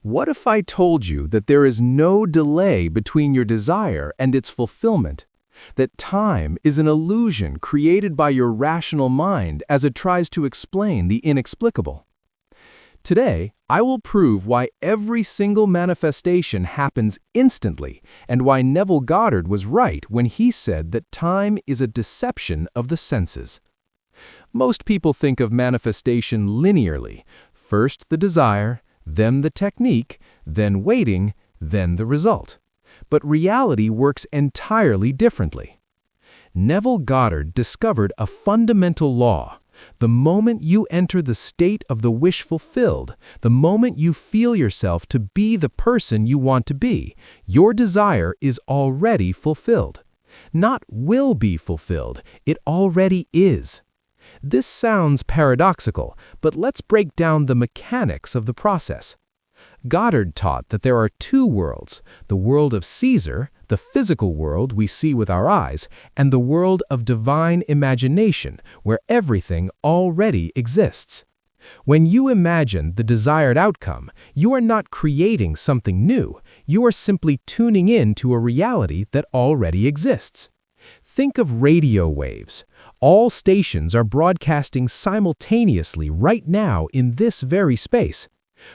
What if I told you that there is no delay between your desire and its fulfillment? That time is an illusion created by your rational mind as it tries to explain the inexplicable? Today, I will prove why every single manifestation happens instantly and why Neville Goddard was right when he said that time is a deception of the senses. Most people think of manifestation linearly. First the desire, then the technique, then waiting, then the result. But reality works entirely differently. Neville Goddard discovered a fundamental law. The moment you enter the state of the wish fulfilled, the moment you feel yourself to be the person you want to be, your desire is already fulfilled. Not will be fulfilled, it already is. This sounds paradoxical, but let's break down the mechanics of the process. Goddard taught that there are two worlds, the world of Caesar, the physical world we see with our eyes, and the world of divine imagination, where everything already exists. When you imagine the desired outcome, you are not creating something new, you are simply tuning in to a reality that already exists. Think of radio waves. All stations are broadcasting simultaneously right now in this very space.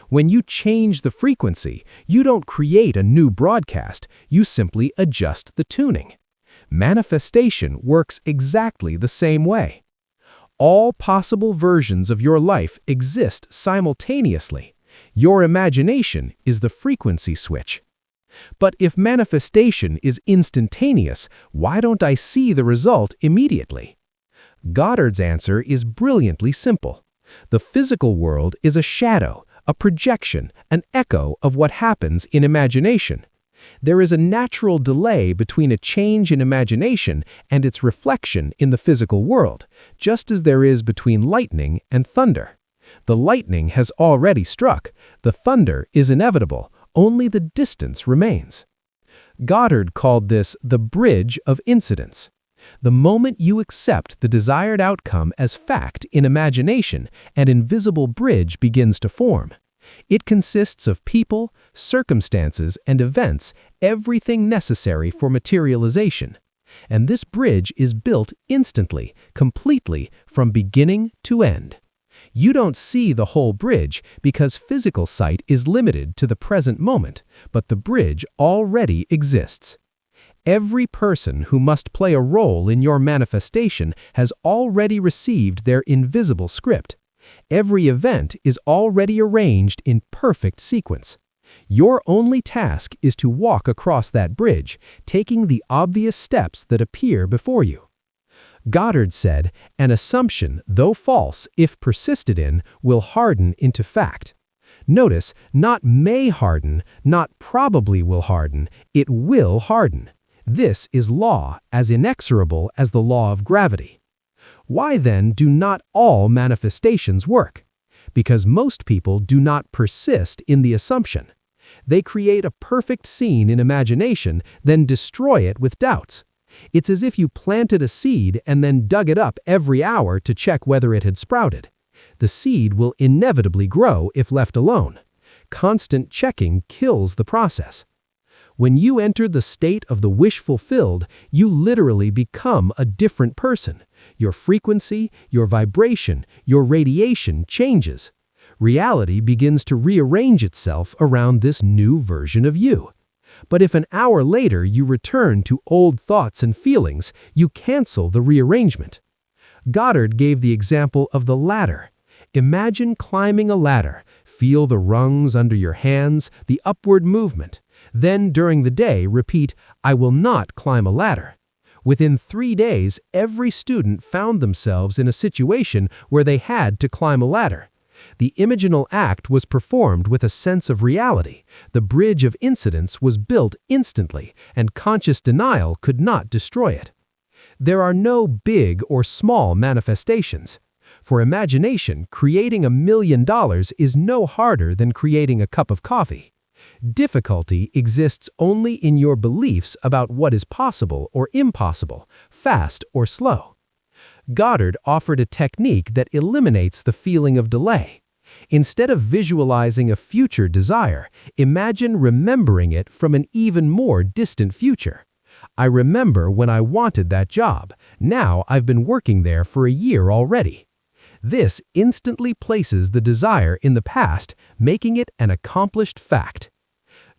When you change the frequency, you don't create a new broadcast, you simply adjust the tuning. Manifestation works exactly the same way. All possible versions of your life exist simultaneously. Your imagination is the frequency switch. But if manifestation is instantaneous, why don't I see the result immediately? Goddard's answer is brilliantly simple. The physical world is a shadow, a projection, an echo of what happens in imagination. There is a natural delay between a change in imagination and its reflection in the physical world, just as there is between lightning and thunder. The lightning has already struck, the thunder is inevitable, only the distance remains. Goddard called this the bridge of incidence. The moment you accept the desired outcome as fact in imagination, an invisible bridge begins to form. It consists of people, circumstances, and events, everything necessary for materialization. And this bridge is built instantly, completely, from beginning to end. You don't see the whole bridge because physical sight is limited to the present moment, but the bridge already exists. Every person who must play a role in your manifestation has already received their invisible script. Every event is already arranged in perfect sequence. Your only task is to walk across that bridge, taking the obvious steps that appear before you. Goddard said, "An assumption, though false, if persisted in, will harden into fact." Notice, not may harden, not probably will harden, it will harden. This is law, as inexorable as the law of gravity. Why then do not all manifestations work? Because most people do not persist in the assumption. They create a perfect scene in imagination, then destroy it with doubts. It's as if you planted a seed and then dug it up every hour to check whether it had sprouted. The seed will inevitably grow if left alone. Constant checking kills the process. When you enter the state of the wish fulfilled, you literally become a different person. Your frequency, your vibration, your radiation changes. Reality begins to rearrange itself around this new version of you. But if an hour later you return to old thoughts and feelings, you cancel the rearrangement. Goddard gave the example of the ladder. Imagine climbing a ladder. Feel the rungs under your hands, the upward movement. Then during the day, repeat, "I will not climb a ladder." Within 3 days, every student found themselves in a situation where they had to climb a ladder. The imaginal act was performed with a sense of reality. The bridge of incidence was built instantly, and conscious denial could not destroy it. There are no big or small manifestations. For imagination, creating $1 million is no harder than creating a cup of coffee. Difficulty exists only in your beliefs about what is possible or impossible, fast or slow. Goddard offered a technique that eliminates the feeling of delay. Instead of visualizing a future desire, imagine remembering it from an even more distant future. I remember when I wanted that job. Now I've been working there for a year already. This instantly places the desire in the past, making it an accomplished fact.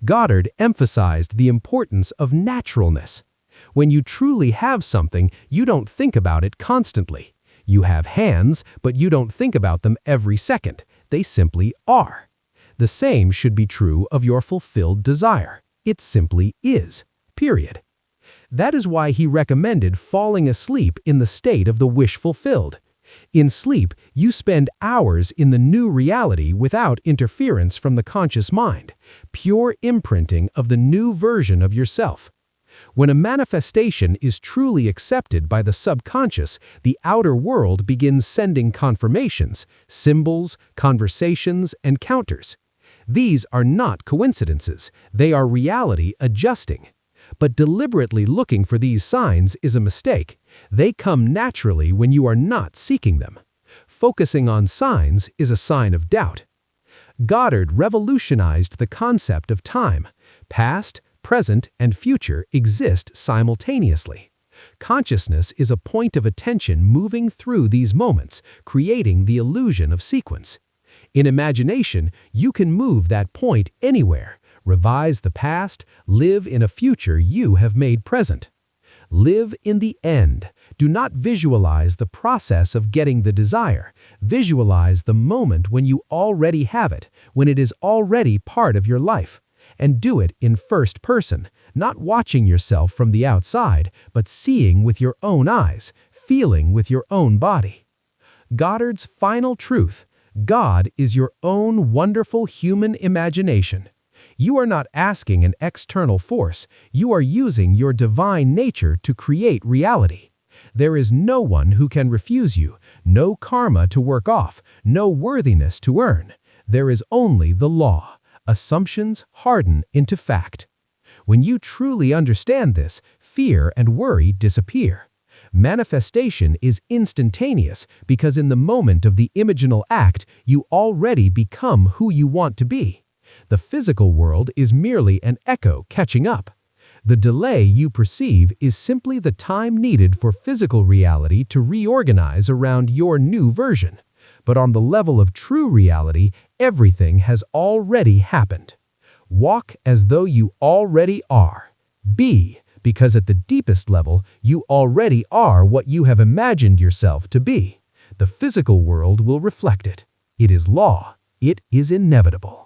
Goddard emphasized the importance of naturalness. When you truly have something, you don't think about it constantly. You have hands, but you don't think about them every second. They simply are. The same should be true of your fulfilled desire. It simply is. Period. That is why he recommended falling asleep in the state of the wish fulfilled. In sleep, you spend hours in the new reality without interference from the conscious mind, pure imprinting of the new version of yourself. When a manifestation is truly accepted by the subconscious, the outer world begins sending confirmations, symbols, conversations, and counters. These are not coincidences, they are reality adjusting. But deliberately looking for these signs is a mistake. They come naturally when you are not seeking them. Focusing on signs is a sign of doubt. Goddard revolutionized the concept of time. Past, present, and future exist simultaneously. Consciousness is a point of attention moving through these moments, creating the illusion of sequence. In imagination, you can move that point anywhere, revise the past, live in a future you have made present. Live in the end. Do not visualize the process of getting the desire. Visualize the moment when you already have it, when it is already part of your life. And do it in first person, not watching yourself from the outside, but seeing with your own eyes, feeling with your own body. Goddard's final truth: God is your own wonderful human imagination. You are not asking an external force, you are using your divine nature to create reality. There is no one who can refuse you, no karma to work off, no worthiness to earn. There is only the law. Assumptions harden into fact. When you truly understand this, fear and worry disappear. Manifestation is instantaneous because in the moment of the imaginal act, you already become who you want to be. The physical world is merely an echo catching up. The delay you perceive is simply the time needed for physical reality to reorganize around your new version. But on the level of true reality, everything has already happened. Walk as though you already are. Be, because at the deepest level, you already are what you have imagined yourself to be. The physical world will reflect it. It is law. It is inevitable.